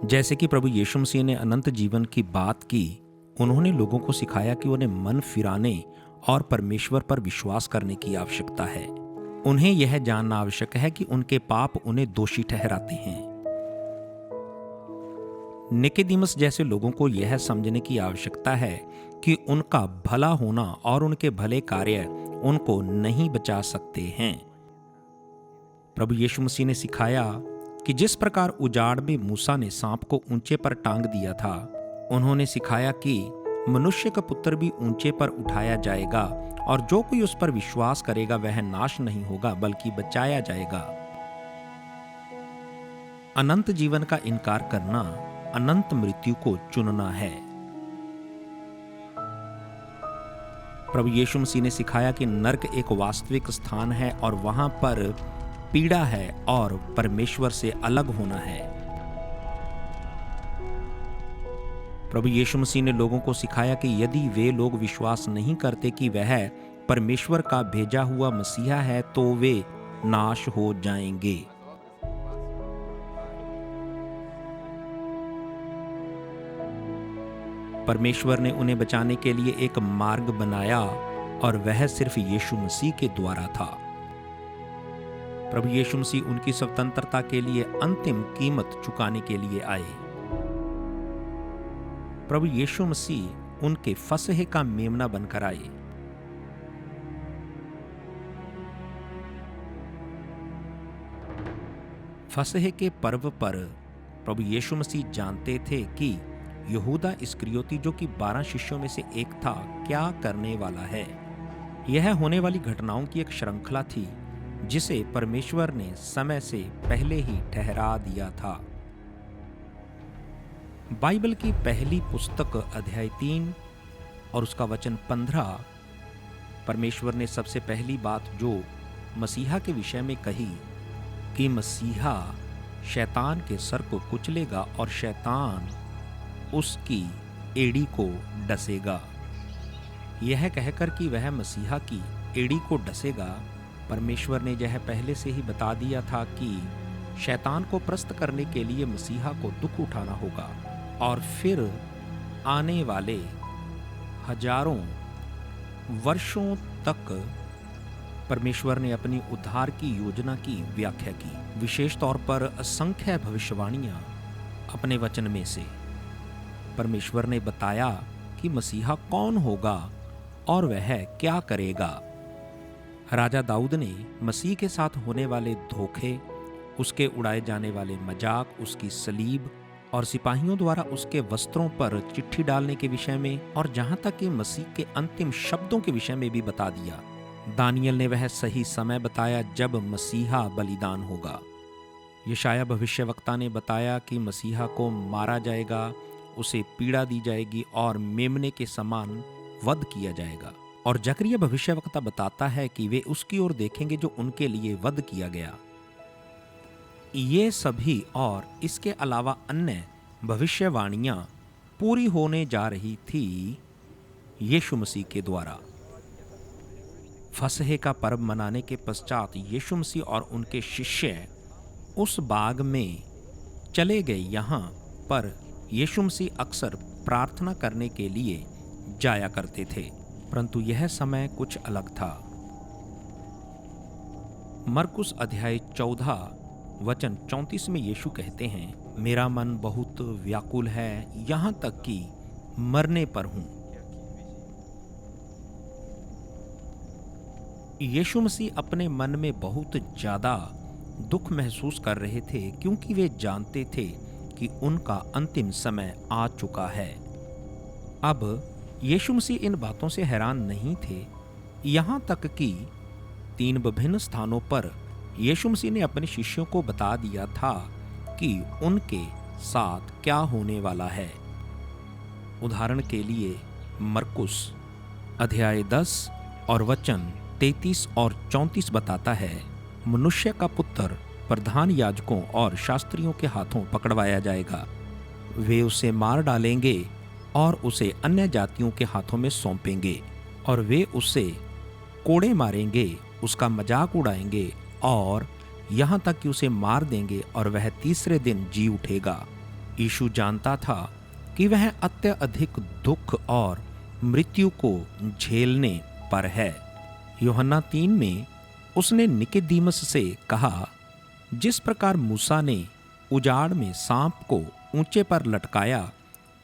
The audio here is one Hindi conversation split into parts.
जैसे कि प्रभु यीशु मसीह ने अनंत जीवन की बात की, उन्होंने लोगों को सिखाया कि उन्हें मन फिराने और परमेश्वर पर विश्वास करने की आवश्यकता है। उन्हें यह जानना आवश्यक है कि उनके पाप उन्हें दोषी ठहराते हैं। निकोदेमुस जैसे लोगों को यह समझने की आवश्यकता है कि उनका भला होना और उनके भले कार्य उनको नहीं बचा सकते हैं। प्रभु यीशु मसीह ने सिखाया कि जिस प्रकार उजाड़ में मूसा ने सांप को ऊंचे पर टांग दिया था, उन्होंने सिखाया कि मनुष्य का पुत्र भी ऊंचे पर उठाया जाएगा और जो कोई उस पर विश्वास करेगा वह नाश नहीं होगा बल्कि बचाया जाएगा। अनंत जीवन का इनकार करना अनंत मृत्यु को चुनना है। प्रभु यीशु मसीह ने सिखाया कि नरक एक वास्तविक स्थान है और वहां पर पीड़ा है और परमेश्वर से अलग होना है। प्रभु यीशु मसीह ने लोगों को सिखाया कि यदि वे लोग विश्वास नहीं करते कि वह परमेश्वर का भेजा हुआ मसीहा है तो वे नाश हो जाएंगे। परमेश्वर ने उन्हें बचाने के लिए एक मार्ग बनाया और वह सिर्फ यीशु मसीह के द्वारा था। प्रभु यीशु मसीह उनकी स्वतंत्रता के लिए अंतिम कीमत चुकाने के लिए आए। प्रभु यीशु मसीह उनके फसह का मेमना बनकर आए। फसह के पर्व पर प्रभु यीशु मसीह जानते थे कि यहूदा इस्करियोती, जो कि 12 शिष्यों में से एक था, क्या करने वाला है। यह होने वाली घटनाओं की एक श्रृंखला थी जिसे परमेश्वर ने समय से पहले ही ठहरा दिया था। बाइबल की पहली पुस्तक अध्याय 3 और उसका वचन 15, परमेश्वर ने सबसे पहली बात जो मसीहा के विषय में कही कि मसीहा शैतान के सर को कुचलेगा और शैतान उसकी एड़ी को डसेगा। यह कहकर कि वह मसीहा की एड़ी को डसेगा, परमेश्वर ने यह पहले से ही बता दिया था कि शैतान को परास्त करने के लिए मसीहा को दुख उठाना होगा और फिर आने वाले हजारों वर्षों तक परमेश्वर ने अपनी उद्धार की योजना की व्याख्या की। विशेष तौर पर असंख्य भविष्यवाणियां अपने वचन में से परमेश्वर ने बताया कि मसीहा कौन होगा और वह क्या करेगा। राजा दाऊद ने मसीह के साथ होने वाले धोखे, उसके उड़ाए जाने वाले मजाक, उसकी सलीब और सिपाहियों द्वारा उसके वस्त्रों पर चिट्ठी डालने के विषय में और जहां तक कि मसीह के अंतिम शब्दों के विषय में भी बता दिया। दानियल ने वह सही समय बताया जब मसीहा बलिदान होगा। यशाया भविष्यवक्ता ने बताया कि मसीहा को मारा जाएगा, उसे पीड़ा दी जाएगी और मेमने के समान वध किया जाएगा। और जकरिया भविष्यवक्ता बताता है कि वे उसकी ओर देखेंगे जो उनके लिए वध किया गया। ये सभी और इसके अलावा अन्य भविष्यवाणियां पूरी होने जा रही थी यीशु मसीह के द्वारा। फसह का पर्व मनाने के पश्चात यीशु मसीह और उनके शिष्य उस बाग में चले गए। यहाँ पर यीशु मसीह अक्सर प्रार्थना करने के लिए जाया करते थे, परंतु यह समय कुछ अलग था। मरकुस अध्याय 14 वचन 34 में यीशु कहते हैं, मेरा मन बहुत व्याकुल है, यहाँ तक कि मरने पर हूँ। यीशु मसीह अपने मन में बहुत ज्यादा दुख महसूस कर रहे थे क्योंकि वे जानते थे कि उनका अंतिम समय आ चुका है। अब यीशु मसीह इन बातों से हैरान नहीं थे, यहाँ तक कि 3 विभिन्न स्थानों पर यीशु मसीह ने अपने शिष्यों को बता दिया था कि उनके साथ क्या होने वाला है। उदाहरण के लिए मरकुस अध्याय 10 और वचन 33 और 34 बताता है, मनुष्य का पुत्र प्रधान याजकों और शास्त्रियों के हाथों पकड़वाया जाएगा। वे उसे मार डालेंगे और उसे अन्य जातियों के हाथों में सौंपेंगे और वे उसे कोड़े मारेंगे, उसका मजाक उड़ाएंगे और यहाँ तक कि उसे मार देंगे और वह तीसरे दिन जी उठेगा। यीशु जानता था कि वह अत्यधिक दुख और मृत्यु को झेलने पर है। यूहन्ना 3 में उसने निकोदेमुस से कहा, जिस प्रकार मूसा ने उजाड़ में सांप को ऊंचे पर लटकाया,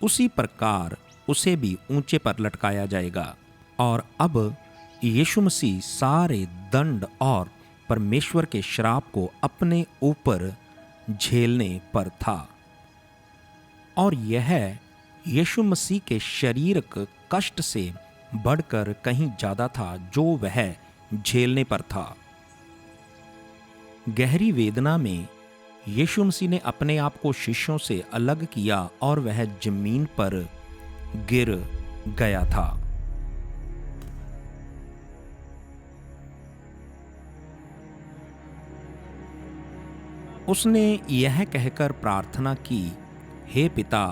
उसी प्रकार उसे भी ऊंचे पर लटकाया जाएगा। और अब यीशु मसीह सारे दंड और परमेश्वर के श्राप को अपने ऊपर झेलने पर था। और यह यीशु मसीह के शारीरिक कष्ट से बढ़कर कहीं ज्यादा था जो वह झेलने पर था। गहरी वेदना में यीशु मसीह ने अपने आप को शिष्यों से अलग किया और वह जमीन पर गिर गया था। उसने यह कहकर प्रार्थना की, हे पिता,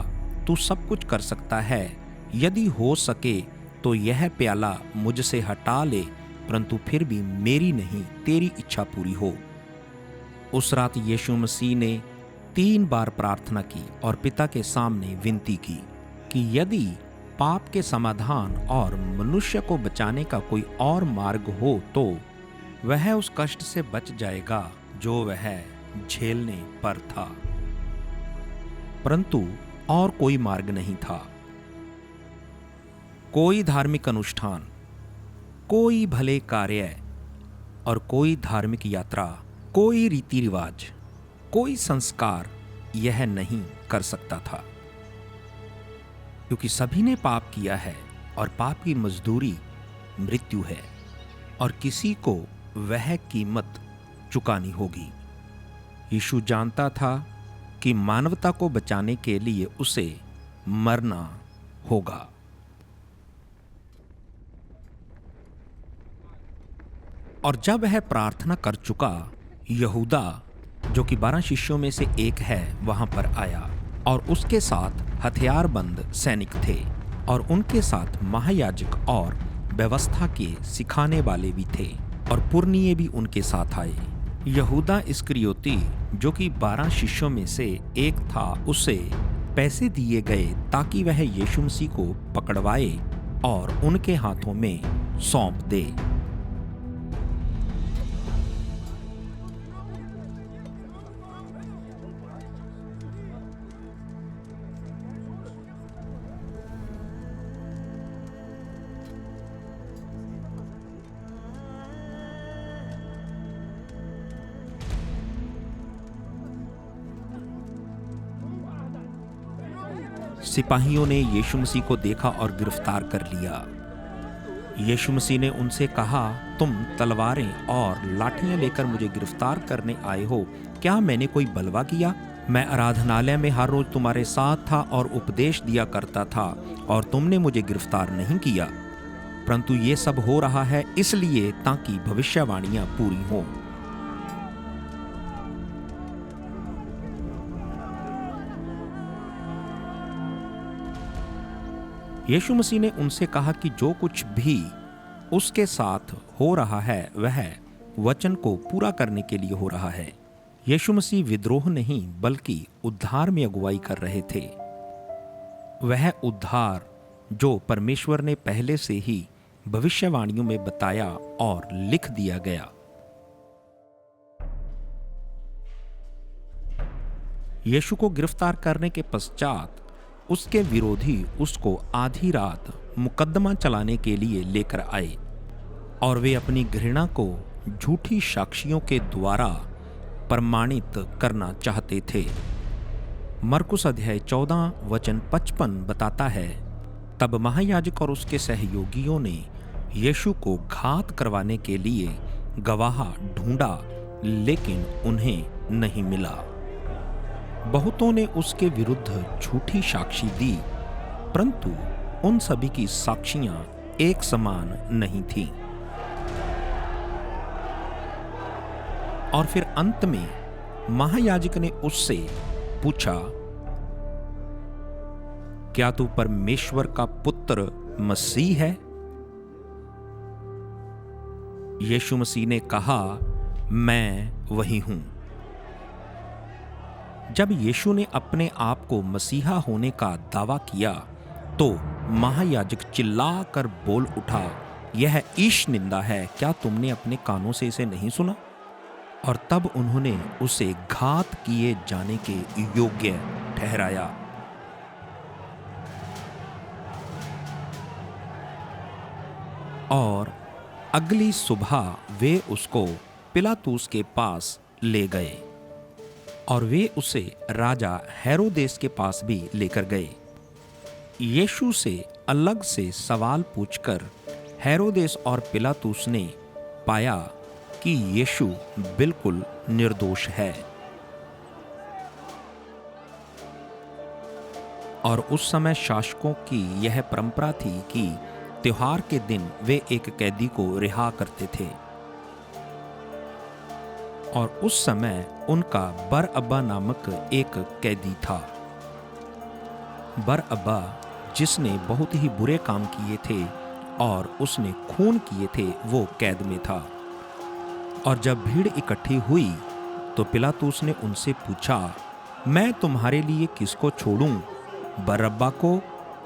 तू सब कुछ कर सकता है, यदि हो सके तो यह प्याला मुझसे हटा ले, परंतु फिर भी मेरी नहीं तेरी इच्छा पूरी हो। उस रात यीशु मसीह ने 3 बार प्रार्थना की और पिता के सामने विनती की कि यदि पाप के समाधान और मनुष्य को बचाने का कोई और मार्ग हो तो वह उस कष्ट से बच जाएगा जो वह झेलने पर था। परंतु और कोई मार्ग नहीं था। कोई धार्मिक अनुष्ठान, कोई भले कार्य और कोई धार्मिक यात्रा, कोई रीति रिवाज, कोई संस्कार यह नहीं कर सकता था, क्योंकि सभी ने पाप किया है और पाप की मजदूरी मृत्यु है और किसी को वह कीमत चुकानी होगी। यीशु जानता था कि मानवता को बचाने के लिए उसे मरना होगा। और जब वह प्रार्थना कर चुका, यहूदा जो कि 12 शिष्यों में से एक है वहां पर आया और उसके साथ हथियारबंद सैनिक थे और उनके साथ महायाजक और व्यवस्था के सिखाने वाले भी थे और पुरनिये भी उनके साथ आए। यहूदा इस्करियोती जो कि 12 शिष्यों में से एक था, उसे पैसे दिए गए ताकि वह यीशु मसीह को पकड़वाए और उनके हाथों में सौंप दे। सिपाहियों ने यीशु मसीह को देखा और गिरफ्तार कर लिया। यीशु मसीह ने उनसे कहा, तुम तलवारें और लाठियां लेकर मुझे गिरफ्तार करने आए हो, क्या मैंने कोई बलवा किया? मैं आराधनालय में हर रोज तुम्हारे साथ था और उपदेश दिया करता था और तुमने मुझे गिरफ्तार नहीं किया, परंतु ये सब हो रहा है इसलिए ताकि भविष्यवाणियां पूरी हों। यीशु मसीह ने उनसे कहा कि जो कुछ भी उसके साथ हो रहा है वह वचन को पूरा करने के लिए हो रहा है। यीशु मसीह विद्रोह नहीं बल्कि उद्धार में अगुवाई कर रहे थे। वह उद्धार जो परमेश्वर ने पहले से ही भविष्यवाणियों में बताया और लिख दिया गया। यीशु को गिरफ्तार करने के पश्चात उसके विरोधी उसको आधी रात मुकदमा चलाने के लिए लेकर आए और वे अपनी घृणा को झूठी साक्षियों के द्वारा प्रमाणित करना चाहते थे। मरकुस अध्याय 14 वचन 55 बताता है, तब महायाजक और उसके सहयोगियों ने यीशु को घात करवाने के लिए गवाह ढूंढा, लेकिन उन्हें नहीं मिला। बहुतों ने उसके विरुद्ध झूठी साक्षी दी, परंतु उन सभी की साक्षियां एक समान नहीं थीं। और फिर अंत में महायाजक ने उससे पूछा, क्या तू परमेश्वर का पुत्र मसीह है? यीशु मसीह ने कहा, मैं वही हूं। जब यीशु ने अपने आप को मसीहा होने का दावा किया तो महायाजक चिल्लाकर बोल उठा, यह ईश निंदा है, क्या तुमने अपने कानों से इसे नहीं सुना? और तब उन्होंने उसे घात किए जाने के योग्य ठहराया। और अगली सुबह वे उसको पिलातुस के पास ले गए और वे उसे राजा हेरोदेस के पास भी लेकर गए। यीशु से अलग से सवाल पूछकर हेरोदेस और पिलातुस ने पाया कि यीशु बिल्कुल निर्दोष है। और उस समय शासकों की यह परंपरा थी कि त्योहार के दिन वे एक कैदी को रिहा करते थे। और उस समय उनका बरअब्बा नामक एक कैदी था। बरअब्बा जिसने बहुत ही बुरे काम किए थे और उसने खून किए थे, वो कैद में था। और जब भीड़ इकट्ठी हुई तो पिलातुस ने उनसे पूछा, मैं तुम्हारे लिए किसको छोड़ूं, बरअब्बा को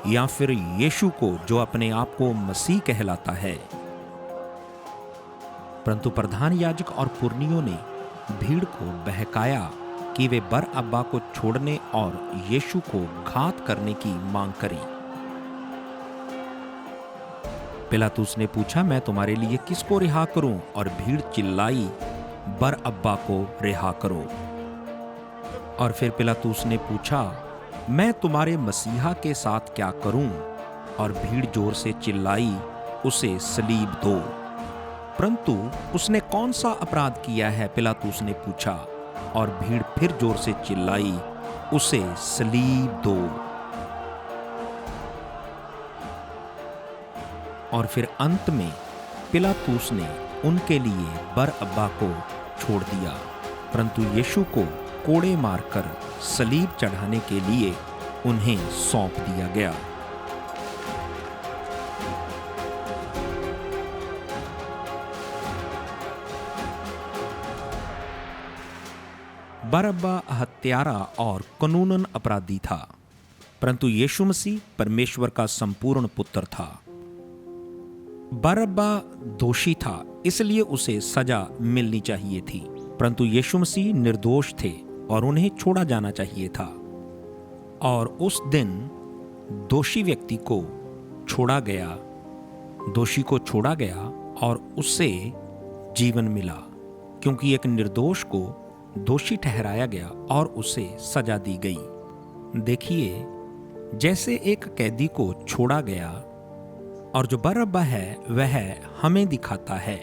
या फिर यीशु को जो अपने आप को मसीह कहलाता है? परंतु प्रधान याजक और पुरनियों ने भीड़ को बहकाया कि वे बरअब्बा को छोड़ने और यीशु को घात करने की मांग करें। पिलातुस ने पूछा, मैं तुम्हारे लिए किसको रिहा करूं? और भीड़ चिल्लाई, बरअब्बा को रिहा करो। और फिर पिलातुस ने पूछा, मैं तुम्हारे मसीहा के साथ क्या करूं? और भीड़ जोर से चिल्लाई, उसे सलीब दो। परंतु उसने कौन सा अपराध किया है? पिलातुस ने पूछा। और भीड़ फिर जोर से चिल्लाई, उसे सलीब दो। और फिर अंत में पिलातुस ने उनके लिए बरअब्बा को छोड़ दिया, परंतु यीशु को कोड़े मारकर सलीब चढ़ाने के लिए उन्हें सौंप दिया गया। बरअब्बा हत्यारा और कानूनन अपराधी था, परंतु यीशु मसीह परमेश्वर का संपूर्ण पुत्र था। बरअब्बा दोषी था, इसलिए उसे सजा मिलनी चाहिए थी, परंतु यीशु मसीह निर्दोष थे और उन्हें छोड़ा जाना चाहिए था। और उस दिन दोषी व्यक्ति को छोड़ा गया और उससे जीवन मिला, क्योंकि एक निर्दोष को दोषी ठहराया गया और उसे सजा दी गई। देखिए, जैसे एक कैदी को छोड़ा गया और जो बरअब्बा है वह हमें दिखाता है,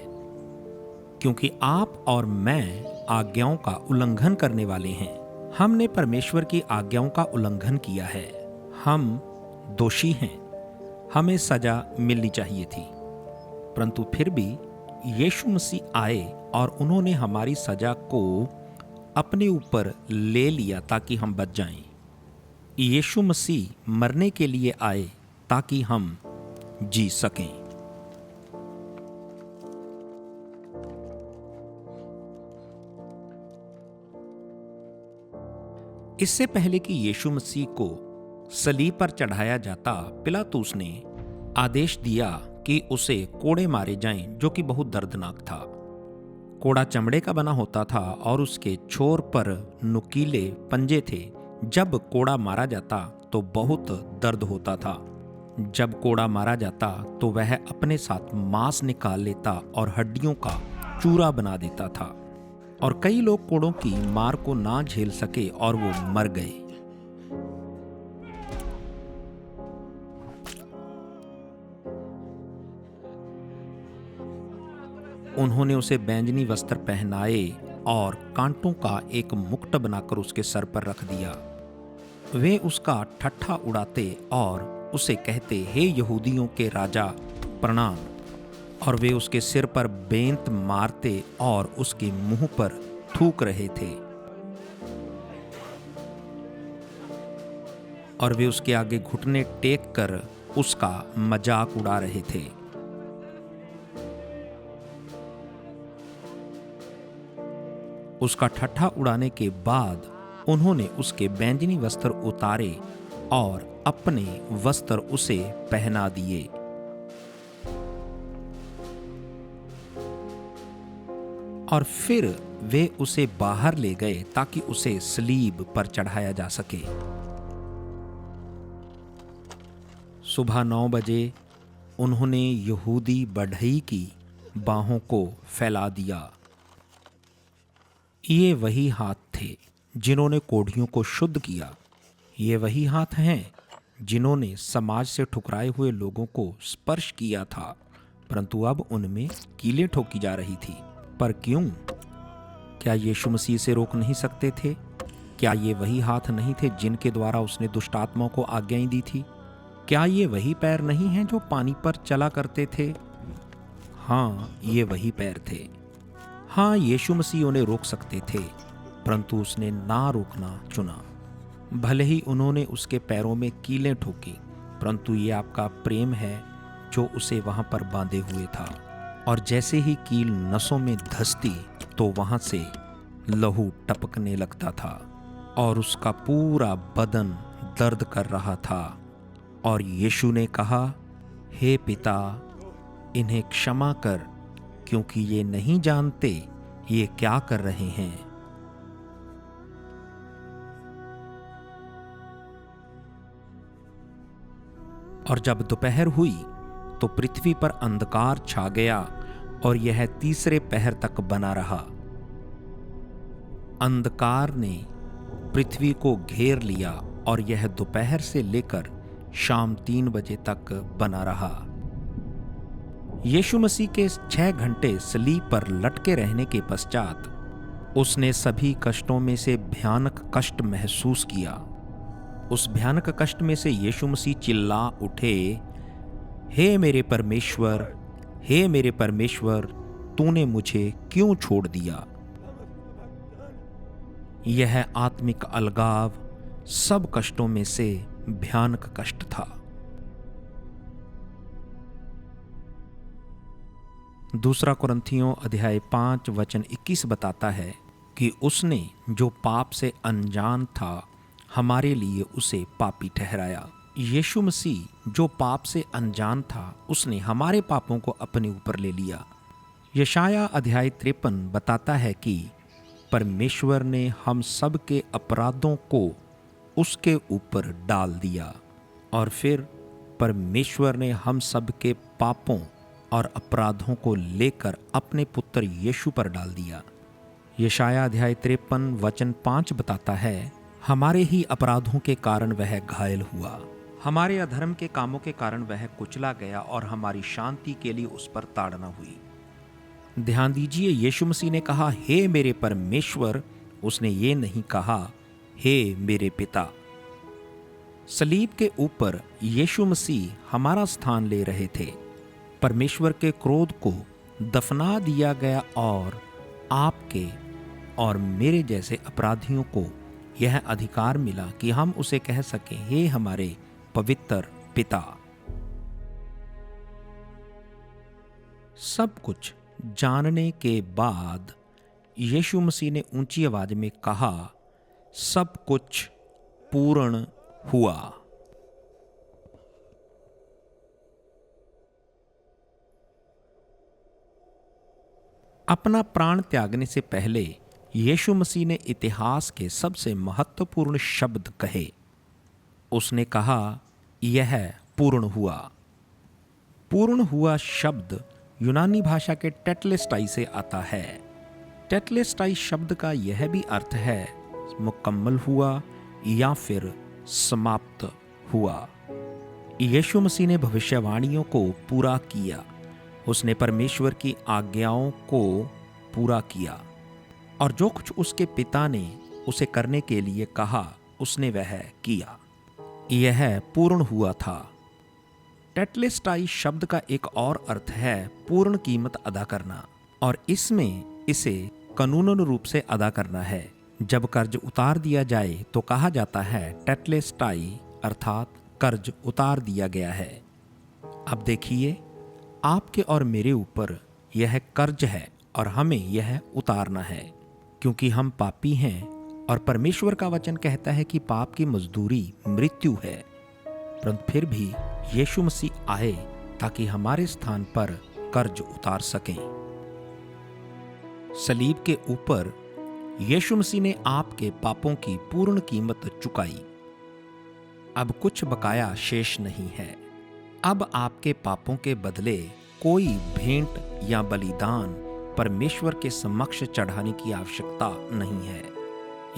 क्योंकि आप और मैं आज्ञाओं का उल्लंघन करने वाले हैं। हमने परमेश्वर की आज्ञाओं का उल्लंघन किया है, हम दोषी हैं, हमें सजा मिलनी चाहिए थी। परंतु फिर भी यीशु मसीह आए और उन्होंने हमारी सजा को अपने ऊपर ले लिया ताकि हम बच जाएं। यीशु मसीह मरने के लिए आए ताकि हम जी सकें। इससे पहले कि यीशु मसीह को सलीब पर चढ़ाया जाता, पिलातुस ने आदेश दिया कि उसे कोड़े मारे जाएं, जो कि बहुत दर्दनाक था। कोड़ा चमड़े का बना होता था और उसके छोर पर नुकीले पंजे थे। जब कोड़ा मारा जाता तो बहुत दर्द होता था। जब कोड़ा मारा जाता तो वह अपने साथ मांस निकाल लेता और हड्डियों का चूरा बना देता था। और कई लोग कोड़ों की मार को ना झेल सके और वो मर गए। उन्होंने उसे बैंजनी वस्त्र पहनाए और कांटों का एक मुकुट बनाकर उसके सर पर रख दिया। वे उसका ठट्ठा उड़ाते और उसे कहते, हे यहूदियों के राजा प्रणाम। और वे उसके सिर पर बेंत मारते और उसके मुंह पर थूक रहे थे। और वे उसके आगे घुटने टेक कर उसका मजाक उड़ा रहे थे। उसका ठट्ठा उड़ाने के बाद उन्होंने उसके बैंजनी वस्त्र उतारे और अपने वस्त्र उसे पहना दिए। और फिर वे उसे बाहर ले गए ताकि उसे सलीब पर चढ़ाया जा सके। सुबह 9 बजे उन्होंने यहूदी बढ़ई की बाहों को फैला दिया। ये वही हाथ थे जिन्होंने कोढ़ियों को शुद्ध किया। ये वही हाथ हैं जिन्होंने समाज से ठुकराए हुए लोगों को स्पर्श किया था, परंतु अब उनमें कीलें ठोकी जा रही थी। पर क्यों? क्या यीशु मसीह से रोक नहीं सकते थे? क्या ये वही हाथ नहीं थे जिनके द्वारा उसने दुष्ट आत्माओं को आज्ञाएं दी थी? क्या ये वही पैर नहीं हैं जो पानी पर चला करते थे? हाँ, ये वही पैर थे। हाँ, यीशु मसीह उन्हें रोक सकते थे, परंतु उसने ना रोकना चुना। भले ही उन्होंने उसके पैरों में कीलें ठोकी, परंतु ये आपका प्रेम है जो उसे वहां पर बांधे हुए था। और जैसे ही कील नसों में धंसती तो वहां से लहू टपकने लगता था और उसका पूरा बदन दर्द कर रहा था। और यीशु ने कहा, हे पिता, इन्हें क्षमा कर, क्योंकि ये नहीं जानते ये क्या कर रहे हैं। और जब दोपहर हुई तो पृथ्वी पर अंधकार छा गया और यह तीसरे पहर तक बना रहा। अंधकार ने पृथ्वी को घेर लिया और यह दोपहर से लेकर शाम 3 बजे तक बना रहा। यीशु मसीह के 6 घंटे सलीब पर लटके रहने के पश्चात उसने सभी कष्टों में से भयानक कष्ट महसूस किया। उस भयानक कष्ट में से यीशु मसीह चिल्ला उठे, हे मेरे परमेश्वर, हे मेरे परमेश्वर, तूने मुझे क्यों छोड़ दिया। यह आत्मिक अलगाव सब कष्टों में से भयानक कष्ट था। दूसरा कुरिन्थियों अध्याय 5 वचन 21 बताता है कि उसने जो पाप से अनजान था हमारे लिए उसे पापी ठहराया। यीशु मसीह जो पाप से अनजान था उसने हमारे पापों को अपने ऊपर ले लिया। यशाया अध्याय 53 बताता है कि परमेश्वर ने हम सब के अपराधों को उसके ऊपर डाल दिया। और फिर परमेश्वर ने हम सब के पापों और अपराधों को लेकर अपने पुत्र यीशु पर डाल दिया। यशाया अध्याय 53 वचन 5 बताता है, हमारे ही अपराधों के कारण वह घायल हुआ, हमारे अधर्म के कामों के कारण वह कुचला गया और हमारी शांति के लिए उस पर ताड़ना हुई। ध्यान दीजिए, यीशु मसीह ने कहा, हे मेरे परमेश्वर। उसने ये नहीं कहा, हे मेरे पिता। सलीब के ऊपर यीशु मसीह हमारा स्थान ले रहे थे। परमेश्वर के क्रोध को दफना दिया गया और आपके और मेरे जैसे अपराधियों को यह अधिकार मिला कि हम उसे कह सकें, हे हमारे पवित्र पिता। सब कुछ जानने के बाद यीशु मसीह ने ऊंची आवाज में कहा, सब कुछ पूर्ण हुआ। अपना प्राण त्यागने से पहले यीशु मसीह ने इतिहास के सबसे महत्वपूर्ण शब्द कहे। उसने कहा, यह पूर्ण हुआ। पूर्ण हुआ शब्द यूनानी भाषा के टेटलेस्टाई से आता है। टेटलेस्टाई शब्द का यह भी अर्थ है मुकम्मल हुआ या फिर समाप्त हुआ। यीशु मसीह ने भविष्यवाणियों को पूरा किया। उसने परमेश्वर की आज्ञाओं को पूरा किया और जो कुछ उसके पिता ने उसे करने के लिए कहा उसने वह किया। यह पूर्ण हुआ था। टेटलेस्टाई शब्द का एक और अर्थ है पूर्ण कीमत अदा करना, और इसमें इसे कानूनन रूप से अदा करना है। जब कर्ज उतार दिया जाए तो कहा जाता है टेटलेस्टाई, अर्थात कर्ज उतार दिया गया है। अब देखिए, आपके और मेरे ऊपर यह कर्ज है और हमें यह उतारना है, क्योंकि हम पापी हैं और परमेश्वर का वचन कहता है कि पाप की मजदूरी मृत्यु है, परंतु फिर भी यीशु मसीह आए ताकि हमारे स्थान पर कर्ज उतार सकें। सलीब के ऊपर यीशु मसीह ने आपके पापों की पूर्ण कीमत चुकाई। अब कुछ बकाया शेष नहीं है। अब आपके पापों के बदले कोई भेंट या बलिदान परमेश्वर के समक्ष चढ़ाने की आवश्यकता नहीं है।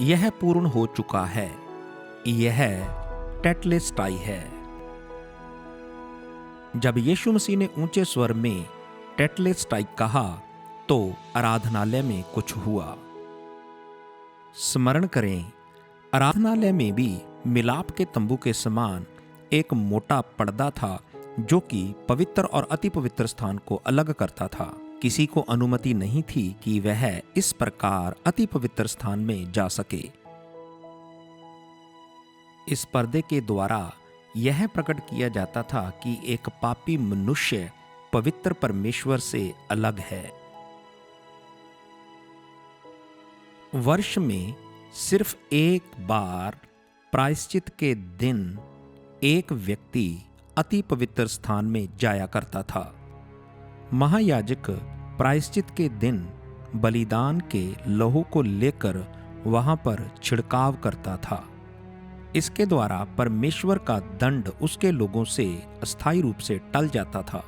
यह पूर्ण हो चुका है। यह टेटलेस्टाई है। जब यीशु मसीह ने ऊंचे स्वर में टेटलेस्टाई कहा तो आराधनालय में कुछ हुआ। स्मरण करें, आराधनालय में भी मिलाप के तंबू के समान एक मोटा पर्दा था जो कि पवित्र और अति पवित्र स्थान को अलग करता था। किसी को अनुमति नहीं थी कि वह इस प्रकार अति पवित्र स्थान में जा सके। इस पर्दे के द्वारा यह प्रकट किया जाता था कि एक पापी मनुष्य पवित्र परमेश्वर से अलग है। वर्ष में सिर्फ एक बार प्रायश्चित के दिन एक व्यक्ति अति पवित्र स्थान में जाया करता था। महायाजक प्रायश्चित के दिन बलिदान के लहू को लेकर वहां पर छिड़काव करता था। इसके द्वारा परमेश्वर का दंड उसके लोगों से अस्थायी रूप से टल जाता था।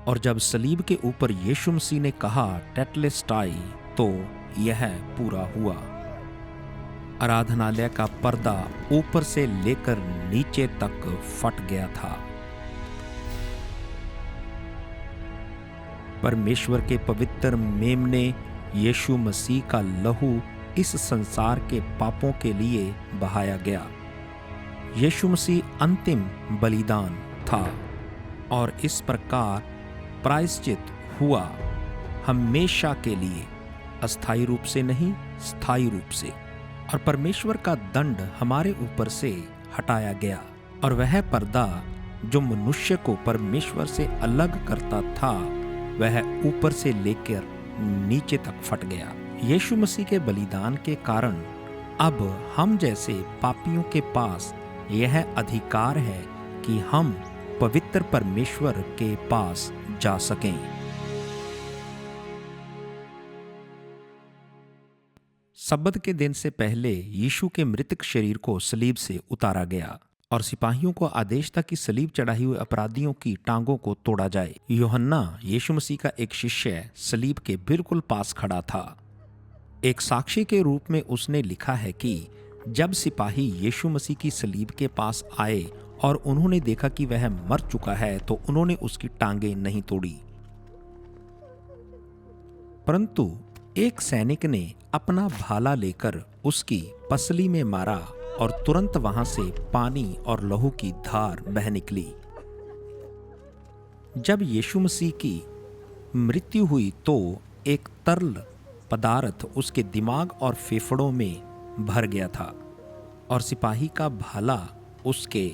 और जब सलीब के ऊपर यीशु मसीह ने कहा टेटलेस्टाई, तो यह पूरा हुआ। आराधनालय का पर्दा ऊपर से लेकर नीचे तक फट गया था। परमेश्वर के पवित्र मेमने यीशु मसीह का लहू इस संसार के पापों के लिए बहाया गया। यीशु मसीह अंतिम बलिदान था और इस प्रकार प्रायश्चित हुआ, हमेशा के लिए, अस्थायी रूप से नहीं, स्थायी रूप से। और परमेश्वर का दंड हमारे ऊपर से हटाया गया और वह पर्दा जो मनुष्य को परमेश्वर से अलग करता था वह ऊपर से लेकर नीचे तक फट गया। यीशु मसीह के बलिदान के कारण अब हम जैसे पापियों के पास यह अधिकार है कि हम पवित्र परमेश्वर के पास जा सकें। सब्बत के दिन से पहले यीशु के मृतक शरीर को सलीब से उतारा गया और सिपाहियों को आदेश था कि सलीब चढ़ाए हुए अपराधियों की टांगों को तोड़ा जाए। यूहन्ना यीशु मसीह का एक शिष्य सलीब के बिल्कुल पास खड़ा था। एक साक्षी के रूप में उसने लिखा है कि जब सिपाही यीशु मसीह की सलीब के पास आए और उन्होंने देखा कि वह मर चुका है तो उन्होंने उसकी टांगें नहीं तोड़ी, परंतु एक सैनिक ने अपना भाला लेकर उसकी पसली में मारा और तुरंत वहां से पानी और लहू की धार बह निकली। जब यीशु मसीह की मृत्यु हुई तो एक तरल पदार्थ उसके दिमाग और फेफड़ों में भर गया था और सिपाही का भाला उसके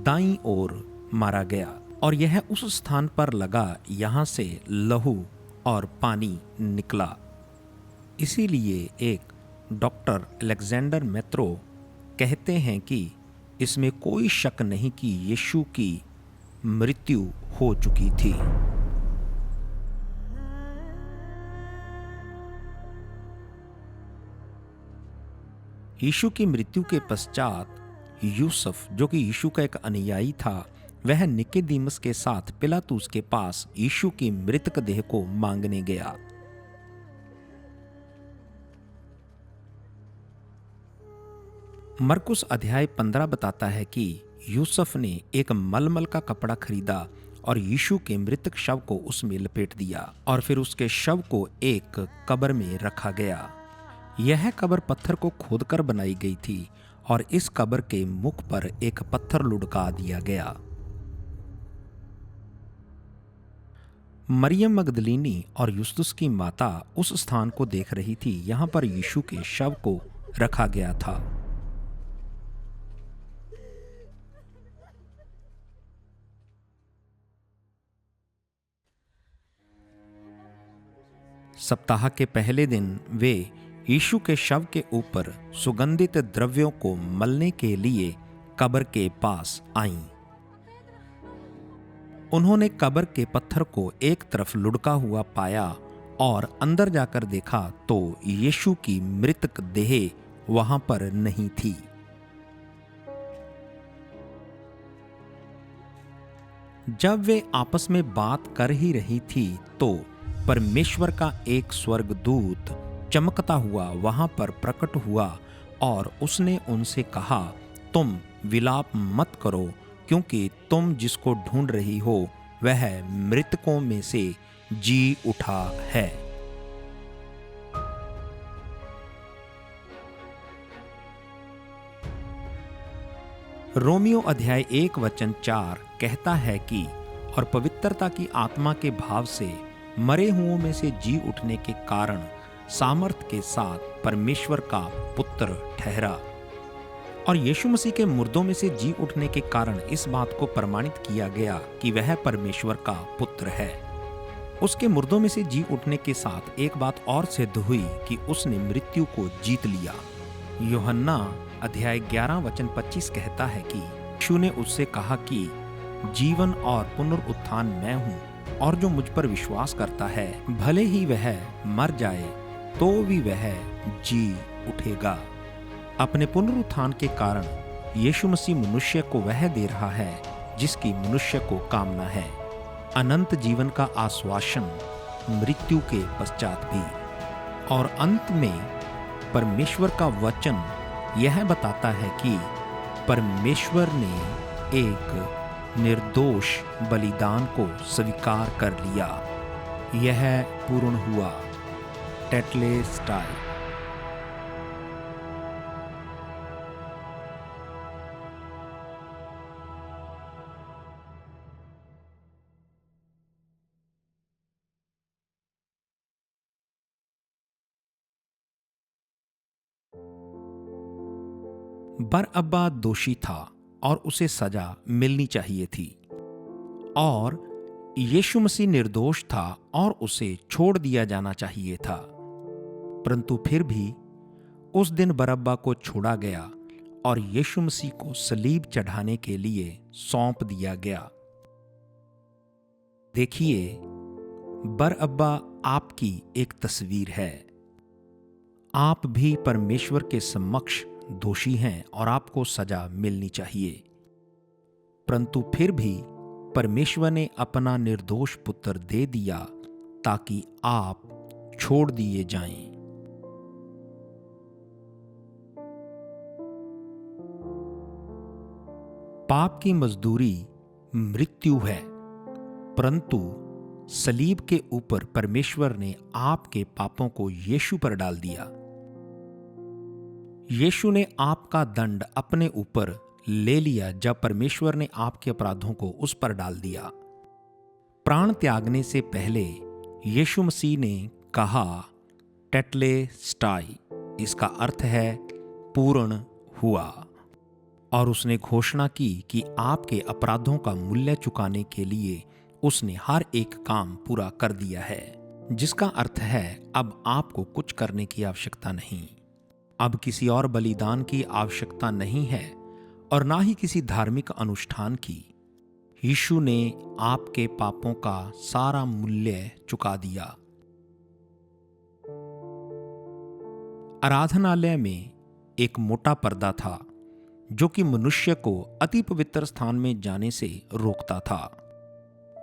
दाईं ओर मारा गया और यह उस स्थान पर लगा यहां से लहू और पानी निकला। इसीलिए एक डॉक्टर अलेक्जेंडर मैत्रो कहते हैं कि इसमें कोई शक नहीं कि यीशु की मृत्यु हो चुकी थी। यीशु की मृत्यु के पश्चात यूसुफ, जो कि यीशु का एक अनुयायी था, वह निकोदेमुस के साथ पिलातुस के पास यीशु की मृतक देह को मांगने गया। मरकुस अध्याय 15 बताता है कि यूसुफ ने एक मलमल का कपड़ा खरीदा और यीशु के मृतक शव को उसमें लपेट दिया और फिर उसके शव को एक कब्र में रखा गया। यह कब्र पत्थर को खोदकर बनाई गई थी और इस कब्र के मुख पर एक पत्थर लुढ़का दिया गया। मरियम मगदलीनी और यूस्तुस की माता उस स्थान को देख रही थी, यहां पर यीशु के शव को रखा गया था। सप्ताह के पहले दिन वे यीशु के शव के ऊपर सुगंधित द्रव्यों को मलने के लिए कब्र के पास आईं। उन्होंने कब्र के पत्थर को एक तरफ लुढ़का हुआ पाया और अंदर जाकर देखा तो यीशु की मृतक देह वहां पर नहीं थी। जब वे आपस में बात कर ही रही थी तो परमेश्वर का एक स्वर्गदूत चमकता हुआ वहां पर प्रकट हुआ और उसने उनसे कहा, तुम विलाप मत करो, क्योंकि तुम जिसको ढूंढ रही हो वह मृतकों में से जी उठा है। रोमियो अध्याय 1:4 कहता है कि और पवित्रता की आत्मा के भाव से मरे हुओं में से जी उठने के कारण सामर्थ के साथ परमेश्वर का पुत्र ठहरा। और यीशु मसीह के मुर्दों में से जी उठने के कारण इस बात को प्रमाणित किया गया कि वह परमेश्वर का पुत्र है। उसके मुर्दों में से जी उठने के साथ एक बात और सिद्ध हुई कि उसने मृत्यु को जीत लिया। यूहन्ना अध्याय 11:25 कहता है कि यीशु ने उससे कहा कि जीवन और पुनरुत्थान मैं हूँ, और जो मुझ पर विश्वास करता है भले ही वह मर जाए तो भी वह जी उठेगा। अपने पुनरुत्थान के कारण यीशु मसीह मनुष्य को वह दे रहा है जिसकी मनुष्य को कामना है, अनंत जीवन का आश्वासन मृत्यु के पश्चात भी। और अंत में परमेश्वर का वचन यह बताता है कि परमेश्वर ने एक निर्दोष बलिदान को स्वीकार कर लिया। यह पूर्ण हुआ। टेटलेस्टाई। बरअब्बा दोषी था और उसे सजा मिलनी चाहिए थी, और यीशु मसीह निर्दोष था और उसे छोड़ दिया जाना चाहिए था। परंतु फिर भी उस दिन बरअब्बा को छोड़ा गया और यीशु मसीह को सलीब चढ़ाने के लिए सौंप दिया गया। देखिए, बरअब्बा आपकी एक तस्वीर है। आप भी परमेश्वर के समक्ष दोषी हैं और आपको सजा मिलनी चाहिए, परंतु फिर भी परमेश्वर ने अपना निर्दोष पुत्र दे दिया ताकि आप छोड़ दिए जाएं। पाप की मजदूरी मृत्यु है, परंतु सलीब के ऊपर परमेश्वर ने आपके पापों को यीशु पर डाल दिया। यीशु ने आपका दंड अपने ऊपर ले लिया जब परमेश्वर ने आपके अपराधों को उस पर डाल दिया। प्राण त्यागने से पहले यीशु मसीह ने कहा, टेटलेस्टाई, इसका अर्थ है पूर्ण हुआ। और उसने घोषणा की कि आपके अपराधों का मूल्य चुकाने के लिए उसने हर एक काम पूरा कर दिया है, जिसका अर्थ है अब आपको कुछ करने की आवश्यकता नहीं। अब किसी और बलिदान की आवश्यकता नहीं है और ना ही किसी धार्मिक अनुष्ठान की। यीशु ने आपके पापों का सारा मूल्य चुका दिया। आराधनालय में एक मोटा पर्दा था जो कि मनुष्य को अति पवित्र स्थान में जाने से रोकता था,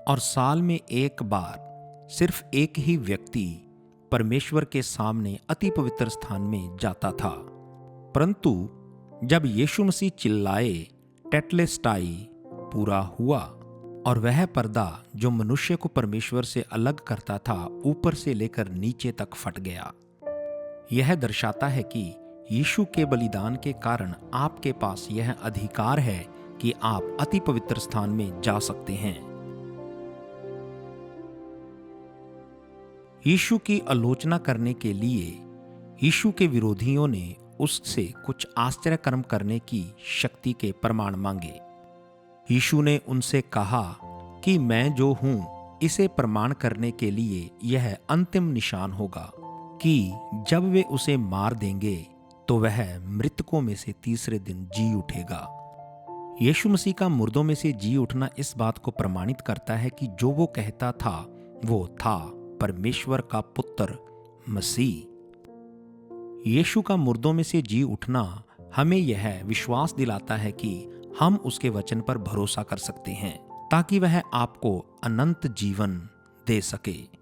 और साल में एक बार सिर्फ एक ही व्यक्ति परमेश्वर के सामने अति पवित्र स्थान में जाता था। परंतु जब यीशु मसीह चिल्लाए, टेटलेस्टाई, पूरा हुआ, और वह पर्दा जो मनुष्य को परमेश्वर से अलग करता था ऊपर से लेकर नीचे तक फट गया। यह दर्शाता है कि यीशु के बलिदान के कारण आपके पास यह अधिकार है कि आप अति पवित्र स्थान में जा सकते हैं। यीशु की आलोचना करने के लिए यीशु के विरोधियों ने उससे कुछ आश्चर्य कर्म करने की शक्ति के प्रमाण मांगे। यीशु ने उनसे कहा कि मैं जो हूं इसे प्रमाण करने के लिए यह अंतिम निशान होगा। कि जब वे उसे मार देंगे तो वह मृतकों में से तीसरे दिन जी उठेगा। यीशु मसीह का मुर्दों में से जी उठना इस बात को प्रमाणित करता है कि जो वो कहता था वो था परमेश्वर का पुत्र मसीह। यीशु का मुर्दों में से जी उठना हमें यह विश्वास दिलाता है कि हम उसके वचन पर भरोसा कर सकते हैं ताकि वह आपको अनंत जीवन दे सके।